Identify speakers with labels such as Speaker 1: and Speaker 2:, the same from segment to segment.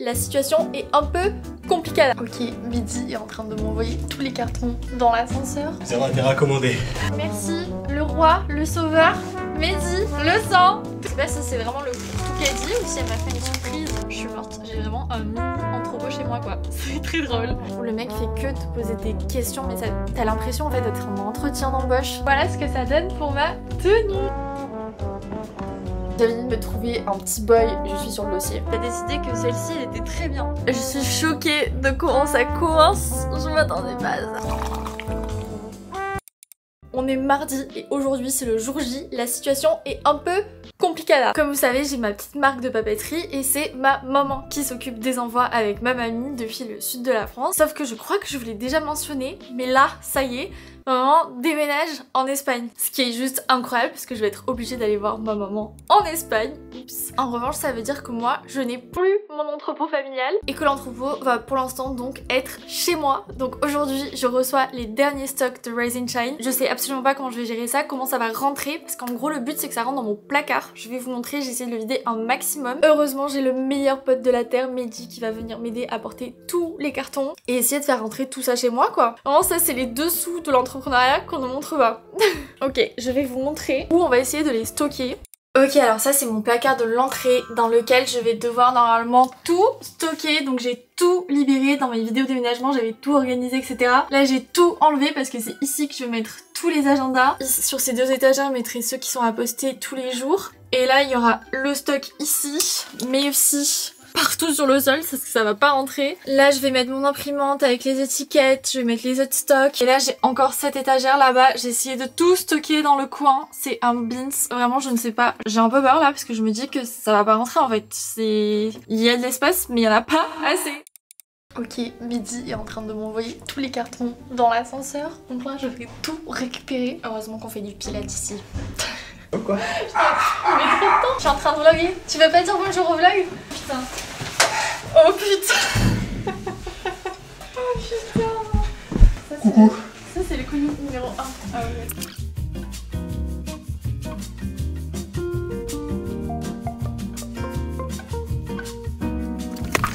Speaker 1: la situation est un peu compliquée. Ok, Midi est en train de m'envoyer tous les cartons dans l'ascenseur.
Speaker 2: Zéro intérêt à commander.
Speaker 1: Merci, le roi, le sauveur, Mehdi, le sang. Je sais pas si c'est vraiment le tout qu'elle dit ou si elle m'a fait une surprise. Je suis morte, j'ai vraiment un mini entrepôt chez moi quoi. C'est très drôle. Le mec fait que te poser des questions mais t'as l'impression en fait d'être en entretien d'embauche. Voilà ce que ça donne pour ma tenue. J'avais dit de me trouver un petit boy, je suis sur le dossier. J'ai décidé que celle-ci elle était très bien. Je suis choquée de comment ça commence. Je m'attendais pas à ça. On est mardi et aujourd'hui c'est le jour J. La situation est un peu compliquée là. Comme vous savez, j'ai ma petite marque de papeterie et c'est ma maman qui s'occupe des envois avec ma mamie depuis le sud de la France. Sauf que je crois que je vous l'ai déjà mentionné, mais là, ça y est, ma maman déménage en Espagne. Ce qui est juste incroyable parce que je vais être obligée d'aller voir ma maman en Espagne. Oups. En revanche, ça veut dire que moi, je n'ai plus mon entrepôt familial et que l'entrepôt va pour l'instant donc être chez moi. Donc aujourd'hui, je reçois les derniers stocks de Rise and Shine. Je sais absolument pas comment je vais gérer ça, comment ça va rentrer parce qu'en gros, le but c'est que ça rentre dans mon placard. Je vais vous montrer, j'ai essayé de le vider un maximum. Heureusement, j'ai le meilleur pote de la terre, Mehdi, qui va venir m'aider à porter tous les cartons et essayer de faire rentrer tout ça chez moi quoi. Vraiment, ça c'est les dessous de l'entrepreneuriat qu'on ne montre pas. Ok, je vais vous montrer où on va essayer de les stocker. Ok, alors ça c'est mon placard de l'entrée dans lequel je vais devoir normalement tout stocker. Donc j'ai tout libéré dans mes vidéos déménagement, j'avais tout organisé, etc. Là j'ai tout enlevé parce que c'est ici que je vais mettre tous les agendas. Sur ces deux étagères, je mettrai ceux qui sont à poster tous les jours. Et là il y aura le stock ici, mais aussi partout sur le sol parce que ça va pas rentrer. Là je vais mettre mon imprimante avec les étiquettes, je vais mettre les autres stocks. Et là j'ai encore cette étagère là-bas, j'ai essayé de tout stocker dans le coin. C'est un bins, vraiment je ne sais pas. J'ai un peu peur là parce que je me dis que ça va pas rentrer en fait. Il y a de l'espace mais il y en a pas assez. Ok, Midi est en train de m'envoyer tous les cartons dans l'ascenseur. Donc là je vais tout récupérer. Heureusement qu'on fait du pilates ici.
Speaker 2: Quoi?
Speaker 1: Il met trop de temps. Je suis en train de vlogger. Tu vas pas dire bonjour au vlog? Putain. Oh putain. Oh putain. Ça,
Speaker 2: coucou.
Speaker 1: Ça c'est le connu numéro 1. Ah ouais.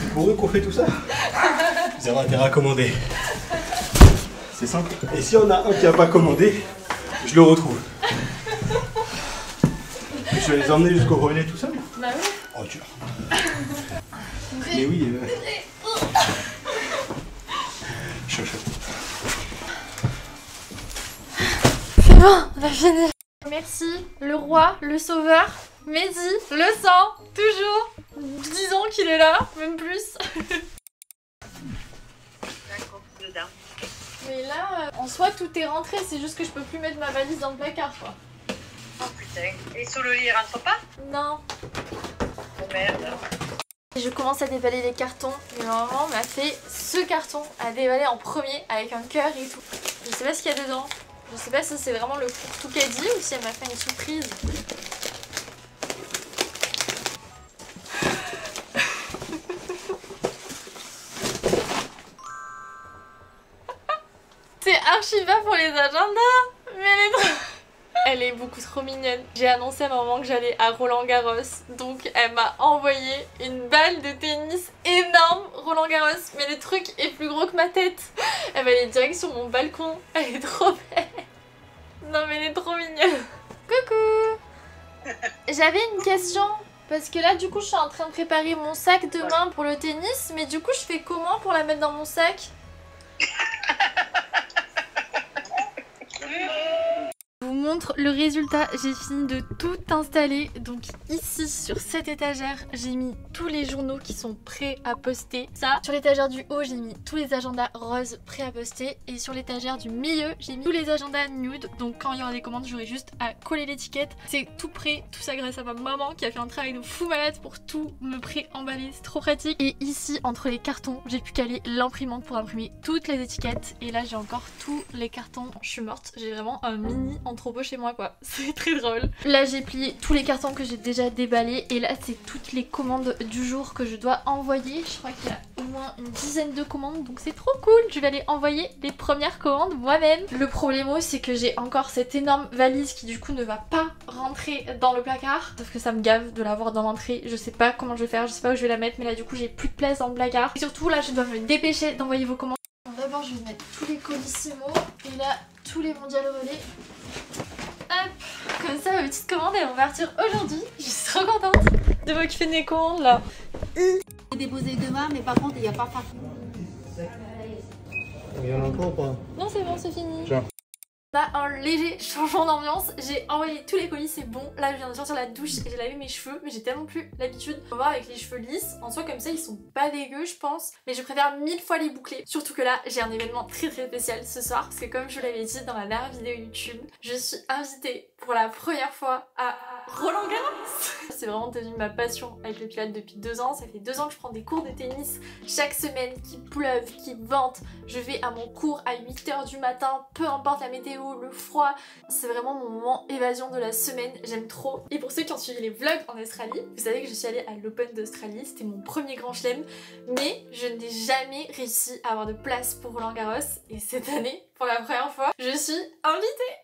Speaker 2: C'est pour eux qu'on fait tout ça? Zéro intérêt à commander. C'est simple. Et si on a un qui a pas commandé, je le retrouve. Je vais les emmener jusqu'au relais tout seul.
Speaker 1: Bah oui.
Speaker 2: Oh tu mais oui. Chaud.
Speaker 1: C'est bon, on a fini. Merci, le roi, le sauveur, Mehdi, le sang, toujours. 10 ans qu'il est là, même plus. Mais là, en soi, tout est rentré, c'est juste que je peux plus mettre ma valise dans le placard, quoi.
Speaker 3: Oh putain, et sous le lit, il rentre pas?
Speaker 1: Non.
Speaker 3: Oh merde.
Speaker 1: Je commence à déballer les cartons, mais ma maman m'a fait ce carton à déballer en premier avec un cœur et tout. Je sais pas ce qu'il y a dedans. Je sais pas si c'est vraiment le tout qu'elle dit ou si elle m'a fait une surprise. C'est archi bas pour les agendas, mais elle est trop... Elle est beaucoup trop mignonne. J'ai annoncé à ma maman que j'allais à Roland Garros, donc elle m'a envoyé une balle de tennis énorme, Roland Garros, mais le truc est plus gros que ma tête. Elle va aller direct sur mon balcon, elle est trop belle. Non mais elle est trop mignonne. Coucou. J'avais une question, parce que là du coup je suis en train de préparer mon sac demain pour le tennis, mais du coup je fais comment pour la mettre dans mon sac? Je vous montre le résultat, j'ai fini de tout installer. Donc ici sur cette étagère j'ai mis tous les journaux qui sont prêts à poster. Ça, sur l'étagère du haut j'ai mis tous les agendas roses prêts à poster. Et sur l'étagère du milieu j'ai mis tous les agendas nude. Donc quand il y aura des commandes j'aurai juste à coller l'étiquette. C'est tout prêt, tout ça grâce à ma maman qui a fait un travail de fou malade pour tout me pré-emballer, c'est trop pratique. Et ici entre les cartons j'ai pu caler l'imprimante pour imprimer toutes les étiquettes. Et là j'ai encore tous les cartons, je suis morte, j'ai vraiment un mini entrepôt robots chez moi quoi, c'est très drôle. Là j'ai plié tous les cartons que j'ai déjà déballés et là c'est toutes les commandes du jour que je dois envoyer. Je crois qu'il y a au moins une dizaine de commandes donc c'est trop cool. Je vais aller envoyer les premières commandes moi-même. Le problème c'est que j'ai encore cette énorme valise qui du coup ne va pas rentrer dans le placard. Sauf que ça me gave de l'avoir dans l'entrée. Je sais pas comment je vais faire, je sais pas où je vais la mettre mais là du coup j'ai plus de place dans le placard. Et surtout là je dois me dépêcher d'envoyer vos commandes. D'abord je vais mettre tous les Colissimo et là tous les Mondial Relais. Hop, comme ça ma petite commande elle va partir aujourd'hui. Je suis trop contente de m'occuper de mes commandes là.
Speaker 4: Je vais déposer demain mais par contre il n'y a pas faim.
Speaker 2: Il y en a encore ou pas?
Speaker 1: Non c'est bon c'est fini.
Speaker 2: Tiens.
Speaker 1: On a un léger changement d'ambiance, j'ai envoyé tous les colis, c'est bon. Là je viens de sortir la douche et j'ai lavé mes cheveux, mais j'ai tellement plus l'habitude. On va voir avec les cheveux lisses, en soi comme ça ils sont pas dégueux je pense, mais je préfère 1000 fois les boucler. Surtout que là j'ai un événement très spécial ce soir, parce que comme je vous l'avais dit dans la dernière vidéo YouTube, je suis invitée pour la première fois à Roland Garros. C'est vraiment devenu ma passion avec le pilates depuis 2 ans, ça fait 2 ans que je prends des cours de tennis chaque semaine, qu'il pleuve, qu'il vente, je vais à mon cours à 8 h du matin, peu importe la météo, le froid, c'est vraiment mon moment évasion de la semaine, j'aime trop. Et pour ceux qui ont suivi les vlogs en Australie, vous savez que je suis allée à l'Open d'Australie, c'était mon premier grand chelem, mais je n'ai jamais réussi à avoir de place pour Roland Garros, et cette année, pour la première fois, je suis invitée.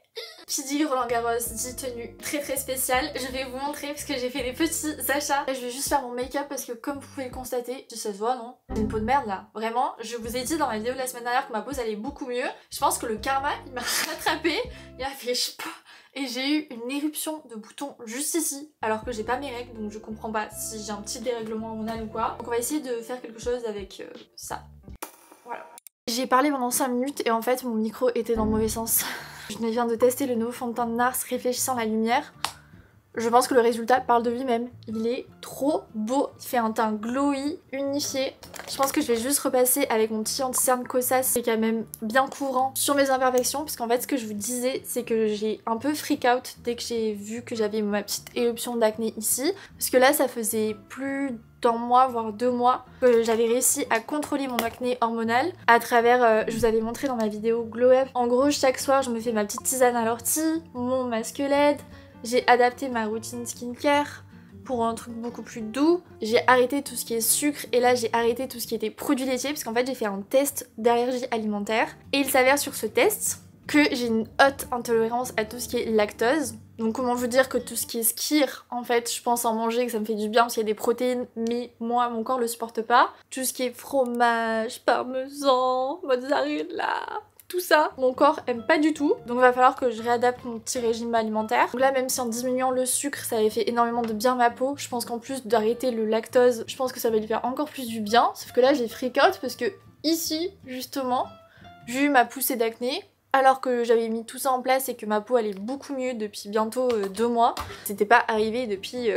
Speaker 1: Qui dit Roland Garros dit tenue très spéciale. Je vais vous montrer parce que j'ai fait des petits achats. Là, je vais juste faire mon make-up parce que comme vous pouvez le constater, ça se voit non? J'ai une peau de merde là. Vraiment, je vous ai dit dans ma vidéo de la semaine dernière que ma peau allait beaucoup mieux. Je pense que le karma il m'a rattrapé. Il a fait je sais pas. Et j'ai eu une éruption de boutons juste ici alors que j'ai pas mes règles donc je comprends pas si j'ai un petit dérèglement hormonal ou quoi. Donc on va essayer de faire quelque chose avec ça. Voilà. J'ai parlé pendant 5 minutes et en fait mon micro était dans le mauvais sens. Je viens de tester le nouveau fond de teint de NARS réfléchissant la lumière. Je pense que le résultat parle de lui-même. Il est trop beau. Il fait un teint glowy, unifié. Je pense que je vais juste repasser avec mon petit anti-cerne Kosas qui est quand même bien courant sur mes imperfections. Parce qu'en fait ce que je vous disais c'est que j'ai un peu freak out dès que j'ai vu que j'avais ma petite éruption d'acné ici. Parce que là ça faisait plus d'un mois voire 2 mois que j'avais réussi à contrôler mon acné hormonal à travers, je vous avais montré dans ma vidéo Glow Up. En gros chaque soir je me fais ma petite tisane à l'ortie, mon masque LED. J'ai adapté ma routine skincare pour un truc beaucoup plus doux. J'ai arrêté tout ce qui est sucre et là j'ai arrêté tout ce qui était produits laitiers parce qu'en fait j'ai fait un test d'allergie alimentaire et il s'avère sur ce test que j'ai une haute intolérance à tout ce qui est lactose. Donc comment vous dire que tout ce qui est skyr, en fait je pense en manger, que ça me fait du bien parce qu'il y a des protéines, mais moi mon corps le supporte pas. Tout ce qui est fromage, parmesan, mozzarella, tout ça, mon corps aime pas du tout. Donc il va falloir que je réadapte mon petit régime alimentaire. Donc là même si en diminuant le sucre ça avait fait énormément de bien à ma peau, je pense qu'en plus d'arrêter le lactose, je pense que ça va lui faire encore plus du bien. Sauf que là j'ai freak out parce que ici justement j'ai eu ma poussée d'acné. Alors que j'avais mis tout ça en place et que ma peau allait beaucoup mieux depuis bientôt 2 mois. C'était pas arrivé depuis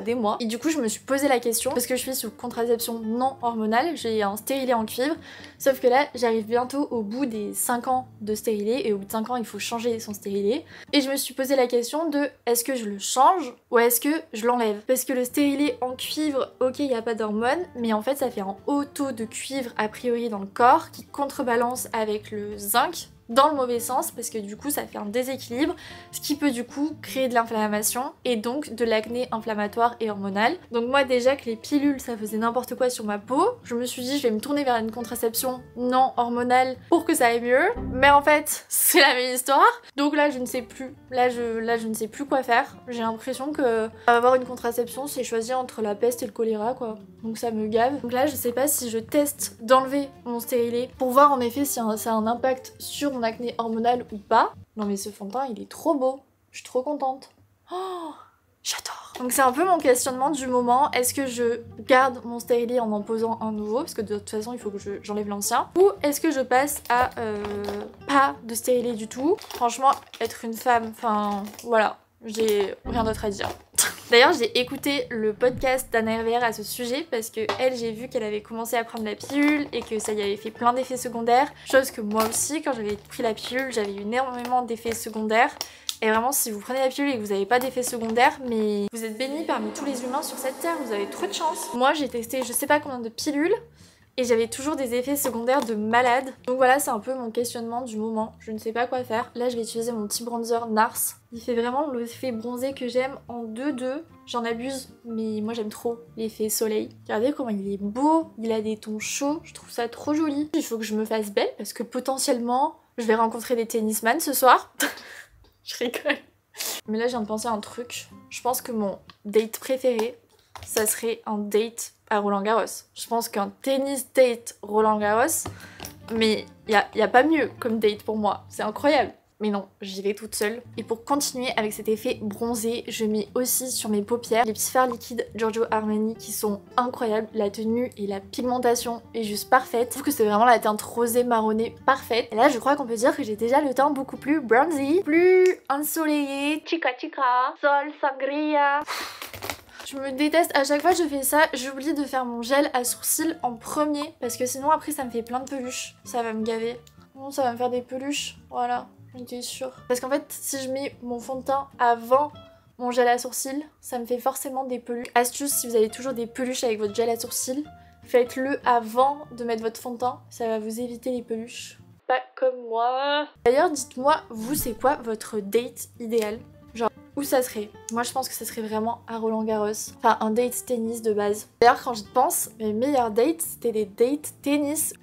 Speaker 1: des mois. Et du coup je me suis posé la question, parce que je suis sous contraception non hormonale, j'ai un stérilet en cuivre, sauf que là j'arrive bientôt au bout des 5 ans de stérilet et au bout de 5 ans il faut changer son stérilet. Et je me suis posé la question de est-ce que je le change ou est-ce que je l'enlève? Parce que le stérilet en cuivre, ok il n'y a pas d'hormones, mais en fait ça fait un haut taux de cuivre a priori dans le corps qui contrebalance avec le zinc dans le mauvais sens parce que du coup ça fait un déséquilibre, ce qui peut du coup créer de l'inflammation et donc de l'acné inflammatoire et hormonal. Donc moi déjà que les pilules ça faisait n'importe quoi sur ma peau, je me suis dit je vais me tourner vers une contraception non hormonale pour que ça aille mieux, mais en fait c'est la même histoire. Donc là je ne sais plus, là je ne sais plus quoi faire. J'ai l'impression que avoir une contraception c'est choisir entre la peste et le choléra quoi, donc ça me gave. Donc là je sais pas si je teste d'enlever mon stérilet pour voir en effet si ça a un impact sur mon acné hormonal ou pas. Non mais ce fond de teint il est trop beau, je suis trop contente. Oh, j'adore. Donc c'est un peu mon questionnement du moment, est-ce que je garde mon stérilet en posant un nouveau, parce que de toute façon il faut que j'enlève l'ancien, ou est-ce que je passe à pas de stérilet du tout. Franchement être une femme, enfin voilà, j'ai rien d'autre à dire. D'ailleurs j'ai écouté le podcast d'Anna RVR à ce sujet parce que elle j'ai vu qu'elle avait commencé à prendre la pilule et que ça y avait fait plein d'effets secondaires, chose que moi aussi quand j'avais pris la pilule j'avais eu énormément d'effets secondaires. Et vraiment si vous prenez la pilule et que vous n'avez pas d'effets secondaires, mais vous êtes bénis parmi tous les humains sur cette terre, vous avez trop de chance. Moi j'ai testé je sais pas combien de pilules et j'avais toujours des effets secondaires de malade. Donc voilà, c'est un peu mon questionnement du moment. Je ne sais pas quoi faire. Là, je vais utiliser mon petit bronzer NARS. Il fait vraiment l'effet bronzé que j'aime en 2-2. J'en abuse, mais moi j'aime trop l'effet soleil. Regardez comment il est beau, il a des tons chauds, je trouve ça trop joli. Il faut que je me fasse belle parce que potentiellement, je vais rencontrer des tennisman ce soir. Je rigole. Mais là, je viens de penser à un truc. Je pense que mon date préféré, ça serait un date à Roland-Garros. Je pense qu'un tennis date Roland-Garros, mais il y a pas mieux comme date pour moi. C'est incroyable. Mais non, j'y vais toute seule. Et pour continuer avec cet effet bronzé, je mets aussi sur mes paupières les petits fards liquides Giorgio Armani qui sont incroyables. La tenue et la pigmentation est juste parfaite. Je trouve que c'est vraiment la teinte rosée marronnée parfaite. Et là, je crois qu'on peut dire que j'ai déjà le teint beaucoup plus bronzy, plus ensoleillé, chica chica, sol, sangria. Je me déteste, à chaque fois que je fais ça, j'oublie de faire mon gel à sourcils en premier parce que sinon après ça me fait plein de peluches. Ça va me gaver. Non, ça va me faire des peluches, voilà. J'étais sûre. Parce qu'en fait, si je mets mon fond de teint avant mon gel à sourcils, ça me fait forcément des peluches. Astuce, si vous avez toujours des peluches avec votre gel à sourcils, faites-le avant de mettre votre fond de teint. Ça va vous éviter les peluches. Pas comme moi. D'ailleurs, dites-moi, vous, c'est quoi votre date idéal? Genre, où ça serait? Moi, je pense que ça serait vraiment à Roland-Garros. Enfin, un date tennis de base. D'ailleurs, quand j'y pense, mes meilleurs dates, c'était des dates tennis.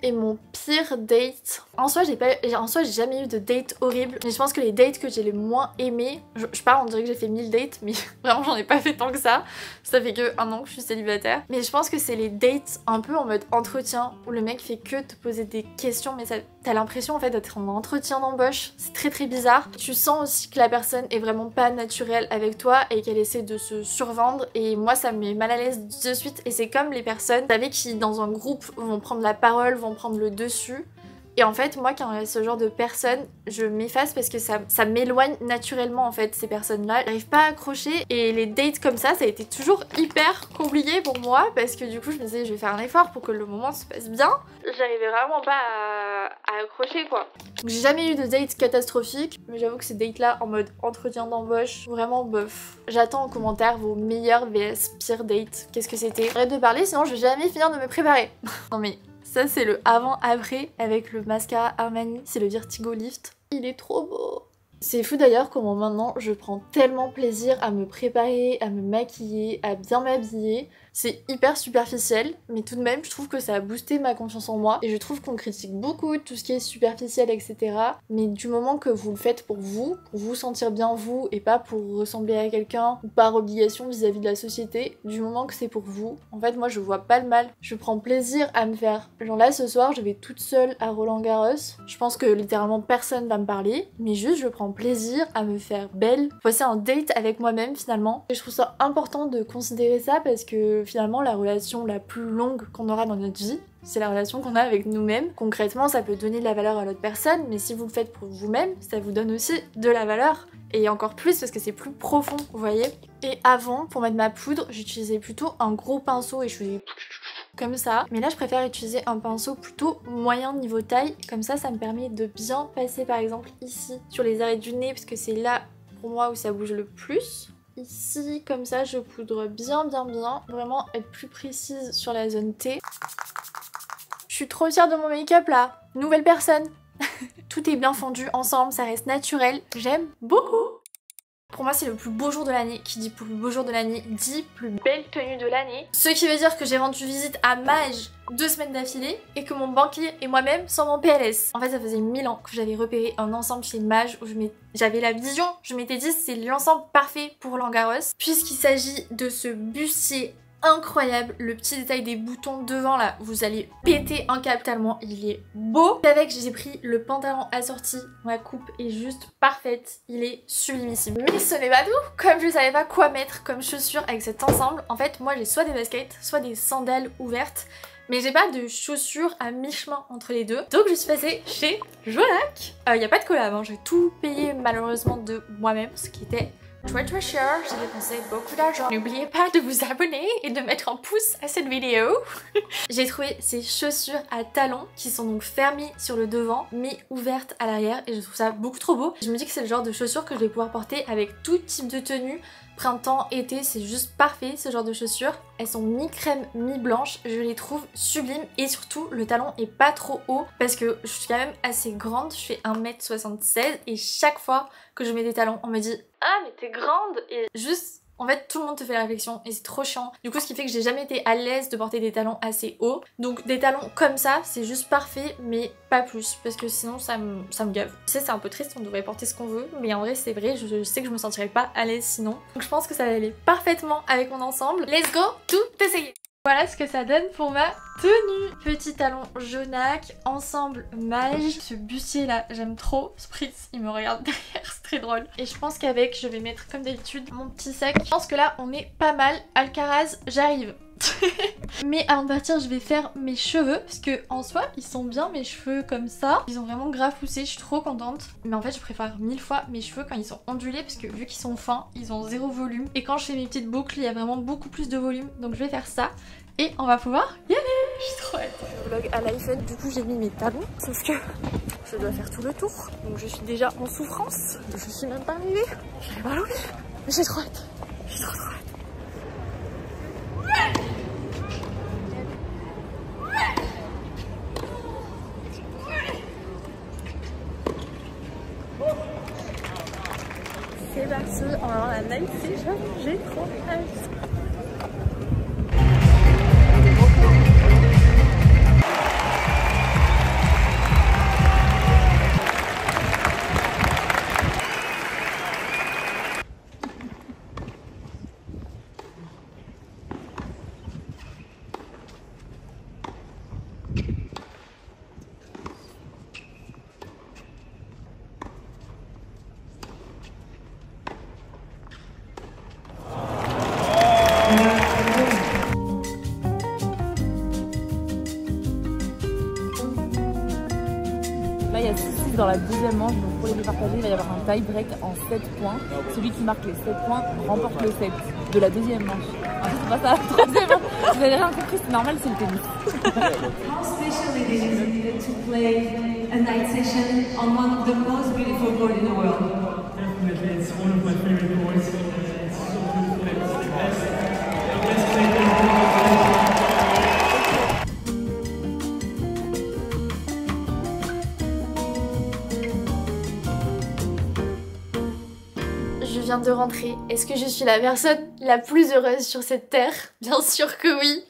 Speaker 1: Et mon pire date... En soi, j'ai jamais eu de date horrible. Mais je pense que les dates que j'ai les moins aimés... Je parle, on dirait que j'ai fait 1000 dates, mais vraiment, j'en ai pas fait tant que ça. Ça fait que 1 an que je suis célibataire. Mais je pense que c'est les dates un peu en mode entretien, où le mec fait que te poser des questions, mais t'as l'impression en fait d'être en entretien d'embauche. C'est très très bizarre. Tu sens aussi que la personne est vraiment pas naturelle avec toi et qu'elle essaie de se survendre. Et moi, ça me met mal à l'aise de suite. Et c'est comme les personnes, vous savez, qui dans un groupe vont prendre la parole, vont prendre le dessus. Et en fait, moi, quand il y a ce genre de personnes, je m'efface parce que ça m'éloigne naturellement, en fait, ces personnes-là. J'arrive pas à accrocher. Et les dates comme ça a été toujours hyper compliqué pour moi parce que du coup, je me disais, je vais faire un effort pour que le moment se passe bien. J'arrivais vraiment pas à accrocher, quoi. Donc, j'ai jamais eu de date catastrophique, mais j'avoue que ces dates-là, en mode entretien d'embauche, vraiment bof. J'attends en commentaire vos meilleurs vs pires dates. Qu'est-ce que c'était? Arrête de parler, sinon je vais jamais finir de me préparer. Non mais... Ça, c'est le avant-après avec le mascara Armani, c'est le Vertigo Lift. Il est trop beau. C'est fou d'ailleurs comment maintenant je prends tellement plaisir à me préparer, à me maquiller, à bien m'habiller. C'est hyper superficiel, mais tout de même je trouve que ça a boosté ma confiance en moi. Et je trouve qu'on critique beaucoup tout ce qui est superficiel, etc. Mais du moment que vous le faites pour vous sentir bien vous, et pas pour ressembler à quelqu'un, ou par obligation vis-à-vis de la société, du moment que c'est pour vous, en fait moi je vois pas le mal. Je prends plaisir à me faire. Genre là ce soir je vais toute seule à Roland-Garros. Je pense que littéralement personne va me parler, mais juste je prends plaisir à me faire belle. Passer un date avec moi-même finalement. Et je trouve ça important de considérer ça parce que finalement la relation la plus longue qu'on aura dans notre vie, c'est la relation qu'on a avec nous-mêmes. Concrètement, ça peut donner de la valeur à l'autre personne, mais si vous le faites pour vous-même, ça vous donne aussi de la valeur. Et encore plus parce que c'est plus profond, vous voyez. Et avant, pour mettre ma poudre, j'utilisais plutôt un gros pinceau et je faisais comme ça. Mais là, je préfère utiliser un pinceau plutôt moyen niveau taille. Comme ça, ça me permet de bien passer par exemple ici, sur les arrêts du nez, parce que c'est là pour moi où ça bouge le plus. Ici, comme ça, je poudre bien. Vraiment être plus précise sur la zone T. Je suis trop fière de mon make-up là. Nouvelle personne. Tout est bien fondu ensemble, ça reste naturel. J'aime beaucoup. Pour moi, c'est le plus beau jour de l'année. Qui dit plus beau jour de l'année dit plus belle tenue de l'année. Ce qui veut dire que j'ai rendu visite à Mage 2 semaines d'affilée et que mon banquier et moi-même sommes en PLS. En fait, ça faisait 1000 ans que j'avais repéré un ensemble chez Mage où j'avais la vision. Je m'étais dit c'est l'ensemble parfait pour Roland-Garros. Puisqu'il s'agit de ce bustier incroyable, le petit détail des boutons devant là, vous allez péter un câble tellement il est beau. Avec, j'ai pris le pantalon assorti, ma coupe est juste parfaite, il est sublimissime. Mais ce n'est pas tout, comme je savais pas quoi mettre comme chaussures avec cet ensemble, en fait moi j'ai soit des baskets, soit des sandales ouvertes, mais j'ai pas de chaussures à mi-chemin entre les deux. Donc je suis passée chez Jonac. Y a pas de collab, hein. J'ai tout payé malheureusement de moi-même, ce qui était très cher, j'ai dépensé beaucoup d'argent. N'oubliez pas de vous abonner et de mettre un pouce à cette vidéo. J'ai trouvé ces chaussures à talons qui sont donc fermées sur le devant mais ouvertes à l'arrière et je trouve ça beaucoup trop beau. Je me dis que c'est le genre de chaussures que je vais pouvoir porter avec tout type de tenue, printemps, été, c'est juste parfait ce genre de chaussures. Elles sont mi-crème, mi-blanche, je les trouve sublimes et surtout le talon est pas trop haut parce que je suis quand même assez grande, je fais 1m76 et chaque fois que je mets des talons on me dit « Ah mais t'es grande !» et juste... En fait, tout le monde te fait la réflexion et c'est trop chiant. Du coup, ce qui fait que j'ai jamais été à l'aise de porter des talons assez hauts. Donc des talons comme ça, c'est juste parfait, mais pas plus. Parce que sinon, ça me gave. Tu sais, c'est un peu triste, on devrait porter ce qu'on veut. Mais en vrai, c'est vrai, je sais que je me sentirais pas à l'aise sinon. Donc je pense que ça va aller parfaitement avec mon ensemble. Let's go, tout essayer. Voilà ce que ça donne pour ma tenue. Petit talon jaunac, ensemble mage. Ce bustier là, j'aime trop. Spritz, il me regarde derrière, c'est très drôle. Et je pense qu'avec, je vais mettre comme d'habitude mon petit sac. Je pense que là, on est pas mal. Alcaraz, j'arrive. Mais avant de partir, je vais faire mes cheveux parce que en soi, ils sont bien mes cheveux comme ça. Ils ont vraiment grave poussé, je suis trop contente. Mais en fait, je préfère 1000 fois mes cheveux quand ils sont ondulés parce que vu qu'ils sont fins, ils ont zéro volume. Et quand je fais mes petites boucles, il y a vraiment beaucoup plus de volume. Donc je vais faire ça et on va pouvoir y aller. Je suis trop hâte. Je vlog à l'iPhone, du coup j'ai mis mes talons. Sauf que je dois faire tout le tour. Donc je suis déjà en souffrance. Je suis même pas arrivée. J'arrive à l'oublier. Mais j'ai trop hâte. J'ai trop hâte. C'est parti, on va voir la night session, j'ai trop hâte.
Speaker 5: Là, il y a 6-6 dans la deuxième manche, donc pour les départager, il va y avoir un tie break en 7 points. Celui qui marque les 7 points remporte le set de la deuxième manche. En fait, c'est pas ça, la troisième manche. Vous avez rien compris, c'est normal, c'est le tennis.
Speaker 6: How special it is to play a night session on one of the most beautiful courts in the world.
Speaker 7: Definitely, it's one of my favorite courts. It's so beautiful. It's the best place in the world.
Speaker 1: Je viens de rentrer. Est-ce que je suis la personne la plus heureuse sur cette terre? Bien sûr que oui.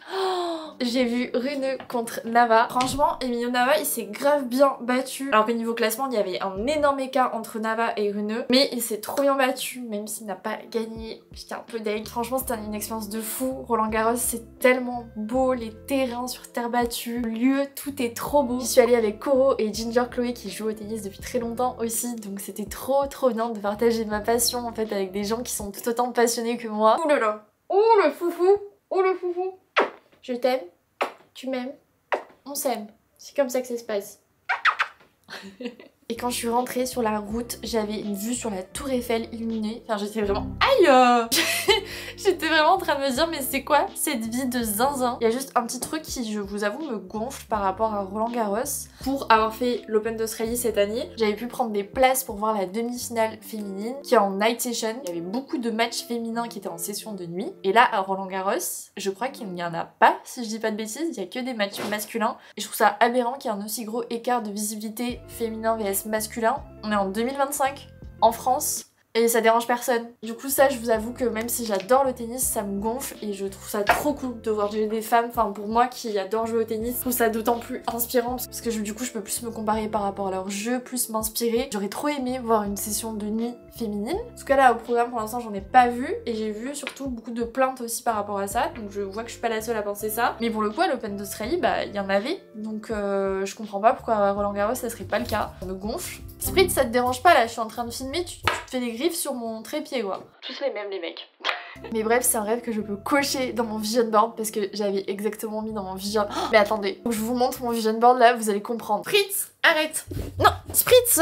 Speaker 1: J'ai vu Rune contre Nava. Franchement, Emilio Nava, il s'est grave bien battu. Alors que niveau classement, il y avait un énorme écart entre Nava et Rune. Mais il s'est trop bien battu, même s'il n'a pas gagné. J'étais un peu deg. Franchement, c'était une expérience de fou. Roland Garros, c'est tellement beau. Les terrains sur terre battue. Le lieu, tout est trop beau. J'y suis allée avec Koro et Ginger Chloé qui jouent au tennis depuis très longtemps aussi. Donc c'était trop bien de partager ma passion en fait avec des gens qui sont tout autant passionnés que moi. Ouh là là. Ouh le foufou. Ouh le foufou. Je t'aime, tu m'aimes, on s'aime. C'est comme ça que ça se passe. Et quand je suis rentrée sur la route, j'avais une vue sur la tour Eiffel illuminée. Enfin j'étais vraiment... Aïe. J'étais vraiment en train de me dire mais c'est quoi cette vie de zinzin? Il y a juste un petit truc qui, je vous avoue, me gonfle par rapport à Roland Garros. Pour avoir fait l'Open d'Australie cette année, j'avais pu prendre des places pour voir la demi-finale féminine qui est en night session. Il y avait beaucoup de matchs féminins qui étaient en session de nuit. Et là, à Roland Garros, je crois qu'il n'y en a pas, si je dis pas de bêtises. Il y a que des matchs masculins. Et je trouve ça aberrant qu'il y ait un aussi gros écart de visibilité féminin vs masculin. On est en 2025, en France. Et ça dérange personne. Du coup ça je vous avoue que même si j'adore le tennis, ça me gonfle et je trouve ça trop cool de voir des femmes, enfin pour moi qui adore jouer au tennis, je trouve ça d'autant plus inspirant parce que du coup je peux plus me comparer par rapport à leur jeu, plus m'inspirer. J'aurais trop aimé voir une session de nuit féminine. En tout cas là au programme pour l'instant j'en ai pas vu et j'ai vu surtout beaucoup de plaintes aussi par rapport à ça, donc je vois que je suis pas la seule à penser ça. Mais pour le coup à l'Open d'Australie bah il y en avait, donc je comprends pas pourquoi à Roland Garros ça serait pas le cas. Ça me gonfle. Spritz ça te dérange pas là, je suis en train de filmer, tu te fais des griffes sur mon trépied quoi. Tous les mêmes les mecs. Mais bref, c'est un rêve que je peux cocher dans mon vision board parce que j'avais exactement mis dans mon vision... Oh, mais attendez, faut que je vous montre mon vision board là, vous allez comprendre. Spritz, arrête. Non, Spritz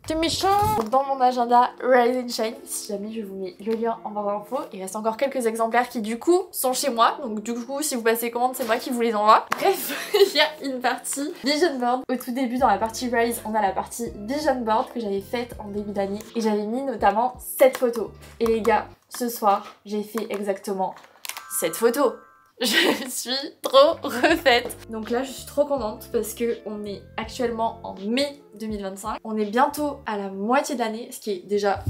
Speaker 1: T'es méchant. Donc dans mon agenda Rise and Shine, si jamais je vous mets le lien en barre d'infos, il reste encore quelques exemplaires qui du coup sont chez moi. Donc du coup si vous passez commande c'est moi qui vous les envoie. Bref, il y a une partie vision board. Au tout début dans la partie Rise, on a la partie vision board que j'avais faite en début d'année. Et j'avais mis notamment cette photo. Et les gars, ce soir, j'ai fait exactement cette photo. Je suis trop refaite. Donc là je suis trop contente parce que on est actuellement en mai 2025. On est bientôt à la moitié de l'année, ce qui est déjà...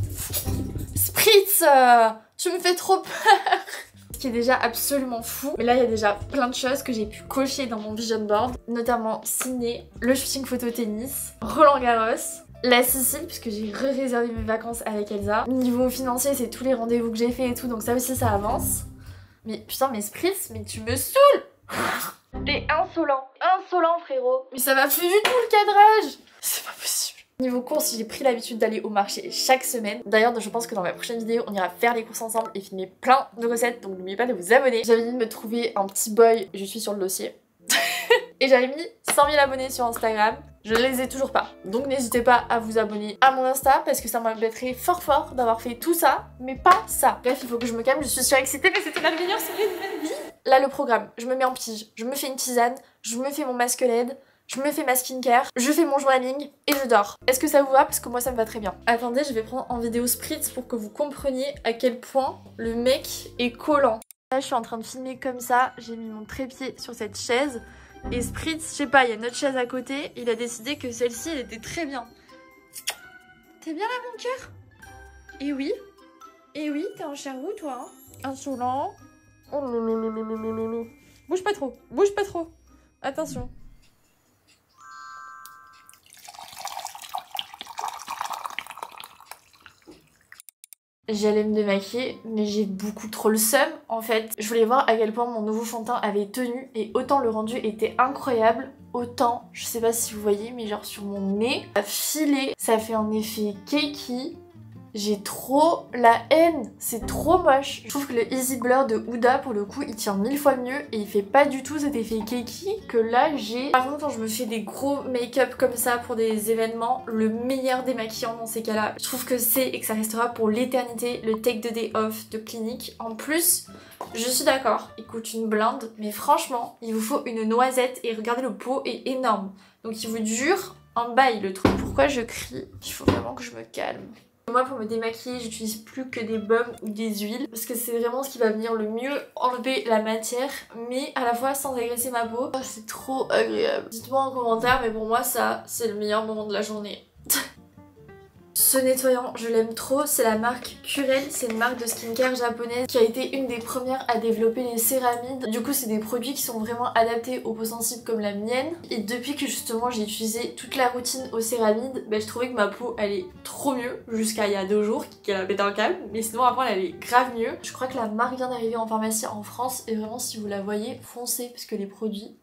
Speaker 1: Spritz, tu me fais trop peur. Ce qui est déjà absolument fou. Mais là il y a déjà plein de choses que j'ai pu cocher dans mon vision board, notamment signer le shooting photo tennis, Roland Garros, la Sicile, puisque j'ai réservé mes vacances avec Elsa. Niveau financier, c'est tous les rendez-vous que j'ai fait et tout, donc ça aussi ça avance. Mais putain, mais Spritz, mais tu me saoules. T'es insolent, frérot. Mais ça va plus du tout le cadrage. C'est pas possible. Niveau courses, j'ai pris l'habitude d'aller au marché chaque semaine. D'ailleurs, je pense que dans ma prochaine vidéo, on ira faire les courses ensemble et filmer plein de recettes, donc n'oubliez pas de vous abonner. J'avais dit de me trouver un petit boy, je suis sur le dossier. Et j'avais mis 100 000 abonnés sur Instagram. Je les ai toujours pas. Donc n'hésitez pas à vous abonner à mon Insta parce que ça m'embêterait fort d'avoir fait tout ça, mais pas ça. Bref, il faut que je me calme, je suis surexcitée mais c'était la meilleure soirée de ma vie. Là, le programme, je me mets en pige, je me fais une tisane, je me fais mon masque LED, je me fais ma skincare, je fais mon journaling et je dors. Est-ce que ça vous va? Parce que moi ça me va très bien. Attendez, je vais prendre en vidéo Spritz pour que vous compreniez à quel point le mec est collant. Là, je suis en train de filmer comme ça, j'ai mis mon trépied sur cette chaise. Et Spritz, je sais pas, il y a une autre chaise à côté, il a décidé que celle-ci, elle était très bien. T'es bien là, mon cœur? Et oui, t'es en chair roux, toi, hein? Insolent. Oh, bouge pas trop. Attention. J'allais me démaquiller, mais j'ai beaucoup trop le seum en fait. Je voulais voir à quel point mon nouveau fond de teint avait tenu et autant le rendu était incroyable, autant, je sais pas si vous voyez, mais genre sur mon nez, ça filé, ça fait un effet cakey. J'ai trop la haine, c'est trop moche. Je trouve que le Easy Blur de Huda pour le coup il tient 1000 fois mieux et il fait pas du tout cet effet cakey que là j'ai. Par contre quand je me fais des gros make-up comme ça pour des événements, le meilleur démaquillant dans ces cas-là, je trouve que c'est et que ça restera pour l'éternité le Take the Day Off de Clinique. En plus, je suis d'accord, il coûte une blinde, mais franchement il vous faut une noisette et regardez le pot est énorme. Donc il vous dure un bail le truc. Pourquoi je crie? Il faut vraiment que je me calme. Moi pour me démaquiller j'utilise plus que des baumes ou des huiles parce que c'est vraiment ce qui va venir le mieux enlever la matière mais à la fois sans agresser ma peau. Oh, c'est trop agréable. Dites-moi en commentaire mais pour moi ça c'est le meilleur moment de la journée. Ce nettoyant, je l'aime trop, c'est la marque Curel, c'est une marque de skincare japonaise qui a été une des premières à développer les céramides. Du coup c'est des produits qui sont vraiment adaptés aux peaux sensibles comme la mienne. Et depuis que justement j'ai utilisé toute la routine aux céramides, je trouvais que ma peau elle est trop mieux jusqu'à il y a 2 jours qu'elle a pété un câble. Mais sinon après elle est grave mieux. Je crois que la marque vient d'arriver en pharmacie en France et vraiment si vous la voyez, foncez parce que les produits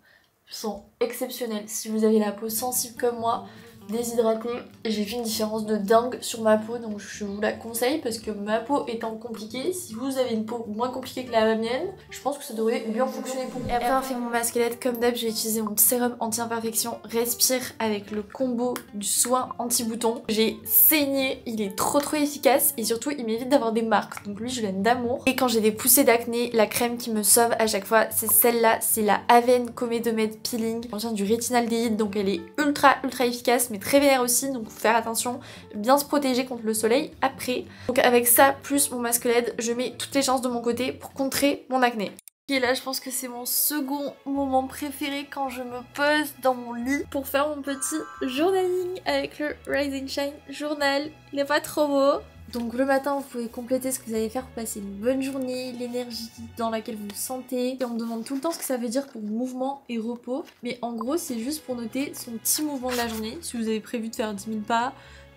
Speaker 1: sont exceptionnels. Si vous avez la peau sensible comme moi, déshydratée, j'ai vu une différence de dingue sur ma peau donc je vous la conseille parce que ma peau étant compliquée, si vous avez une peau moins compliquée que la mienne, je pense que ça devrait bien fonctionner pour vous. Et après avoir fait mon masque LED, comme d'hab j'ai utilisé mon sérum anti-imperfection Respire avec le combo du soin anti-bouton. J'ai saigné, il est trop efficace et surtout il m'évite d'avoir des marques donc lui je l'aime d'amour. Et quand j'ai des poussées d'acné, la crème qui me sauve à chaque fois c'est celle-là, c'est la Aven Comedomed Peeling. Elle contient du rétinaldéhyde donc elle est ultra efficace mais très vénère aussi donc faut faire attention, bien se protéger contre le soleil après. Donc avec ça plus mon masque LED, je mets toutes les chances de mon côté pour contrer mon acné. Et là je pense que c'est mon second moment préféré quand je me pose dans mon lit pour faire mon petit journaling avec le Rise and Shine journal. Il est pas trop beau. Donc le matin vous pouvez compléter ce que vous allez faire pour passer une bonne journée, l'énergie dans laquelle vous vous sentez. Et on me demande tout le temps ce que ça veut dire pour mouvement et repos. Mais en gros c'est juste pour noter son petit mouvement de la journée. Si vous avez prévu de faire 10 000 pas,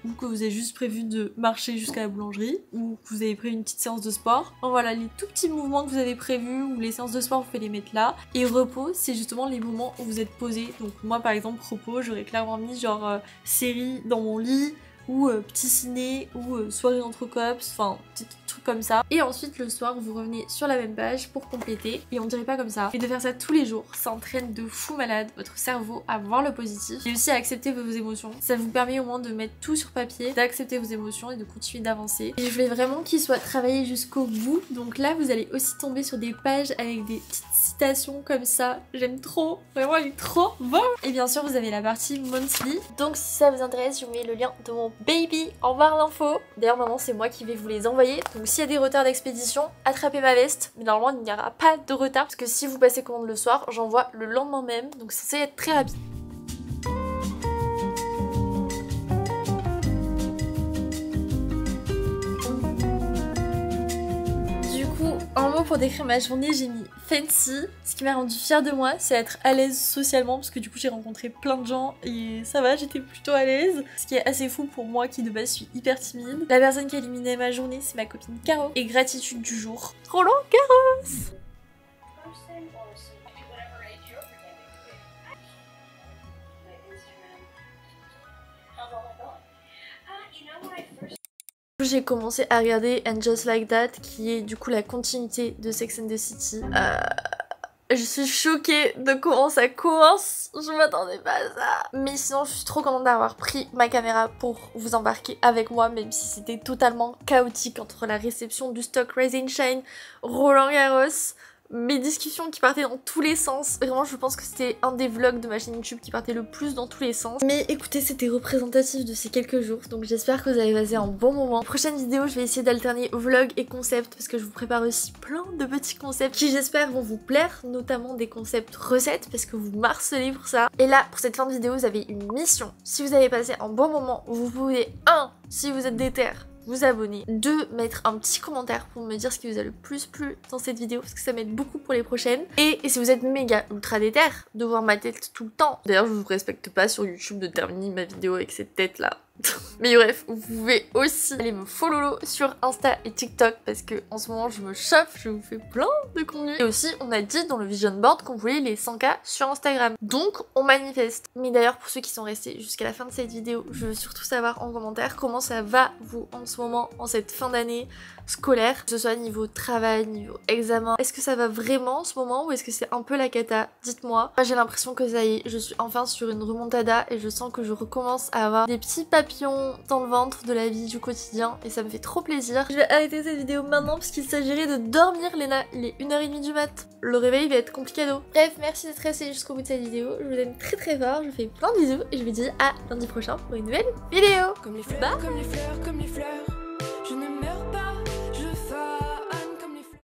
Speaker 1: ou que vous avez juste prévu de marcher jusqu'à la boulangerie, ou que vous avez prévu une petite séance de sport. Donc voilà, les tout petits mouvements que vous avez prévus, ou les séances de sport, vous pouvez les mettre là. Et repos, c'est justement les moments où vous êtes posé. Donc moi par exemple, repos, j'aurais clairement mis genre série dans mon lit, ou petit ciné ou soirée entre cops, enfin petit truc comme ça. Et ensuite le soir vous revenez sur la même page pour compléter et on dirait pas comme ça. Et de faire ça tous les jours, ça entraîne de fou malade votre cerveau à voir le positif et aussi à accepter vos émotions. Ça vous permet au moins de mettre tout sur papier, d'accepter vos émotions et de continuer d'avancer. Et je voulais vraiment qu'il soit travaillé jusqu'au bout, donc là vous allez aussi tomber sur des pages avec des petites citations comme ça. J'aime trop, vraiment il est trop bon. Et bien sûr vous avez la partie monthly, donc si ça vous intéresse je vous mets le lien de mon baby en barre d'infos. D'ailleurs maintenant c'est moi qui vais vous les envoyer, donc s'il y a des retards d'expédition, attrapez ma veste, mais normalement il n'y aura pas de retard parce que si vous passez commande le soir, j'envoie le lendemain même, donc c'est censé être très rapide. Un mot pour décrire ma journée, j'ai mis fancy. Ce qui m'a rendu fière de moi, c'est être à l'aise socialement parce que du coup j'ai rencontré plein de gens et ça va, j'étais plutôt à l'aise. Ce qui est assez fou pour moi qui de base suis hyper timide. La personne qui a éliminé ma journée, c'est ma copine Caro. Et gratitude du jour, Roland Garros. J'ai commencé à regarder And Just Like That, qui est du coup la continuité de Sex and the City. Je suis choquée de comment ça commence, je m'attendais pas à ça. Mais sinon je suis trop contente d'avoir pris ma caméra pour vous embarquer avec moi, même si c'était totalement chaotique entre la réception du stock Rise and Shine, Roland Garros, mes discussions qui partaient dans tous les sens. Vraiment je pense que c'était un des vlogs de ma chaîne YouTube qui partait le plus dans tous les sens. Mais écoutez, c'était représentatif de ces quelques jours, donc j'espère que vous avez passé un bon moment. Prochaine vidéo, je vais essayer d'alterner vlog et concept parce que je vous prépare aussi plein de petits concepts qui j'espère vont vous plaire, notamment des concepts recettes parce que vous m'harcelez pour ça. Et là, pour cette fin de vidéo, vous avez une mission. Si vous avez passé un bon moment, vous pouvez 1. Si vous êtes déter, vous abonner, 2. Mettre un petit commentaire pour me dire ce qui vous a le plus plu dans cette vidéo parce que ça m'aide beaucoup pour les prochaines. Et si vous êtes méga ultra déter de voir ma tête tout le temps, d'ailleurs je vous respecte pas sur YouTube de terminer ma vidéo avec cette tête là. Mais bref, vous pouvez aussi aller me follow sur Insta et TikTok parce que en ce moment je me chauffe, je vous fais plein de contenu. Et aussi on a dit dans le vision board qu'on voulait les 100K sur Instagram. Donc on manifeste. Mais d'ailleurs pour ceux qui sont restés jusqu'à la fin de cette vidéo, je veux surtout savoir en commentaire comment ça va vous en ce moment, en cette fin d'année scolaire, que ce soit niveau travail, niveau examen. Est-ce que ça va vraiment en ce moment ou est-ce que c'est un peu la cata? Dites-moi. Moi j'ai l'impression que ça y est, je suis enfin sur une remontada et je sens que je recommence à avoir des petits papillons dans le ventre de la vie du quotidien et ça me fait trop plaisir. Je vais arrêter cette vidéo maintenant parce qu'il s'agirait de dormir, Léna. Il est 1h30 du mat. Le réveil va être complicado. Bref, merci d'être resté jusqu'au bout de cette vidéo. Je vous aime très très fort, je vous fais plein de bisous et je vous dis à lundi prochain pour une nouvelle vidéo.
Speaker 8: Comme les fleurs, comme les fleurs, comme les fleurs.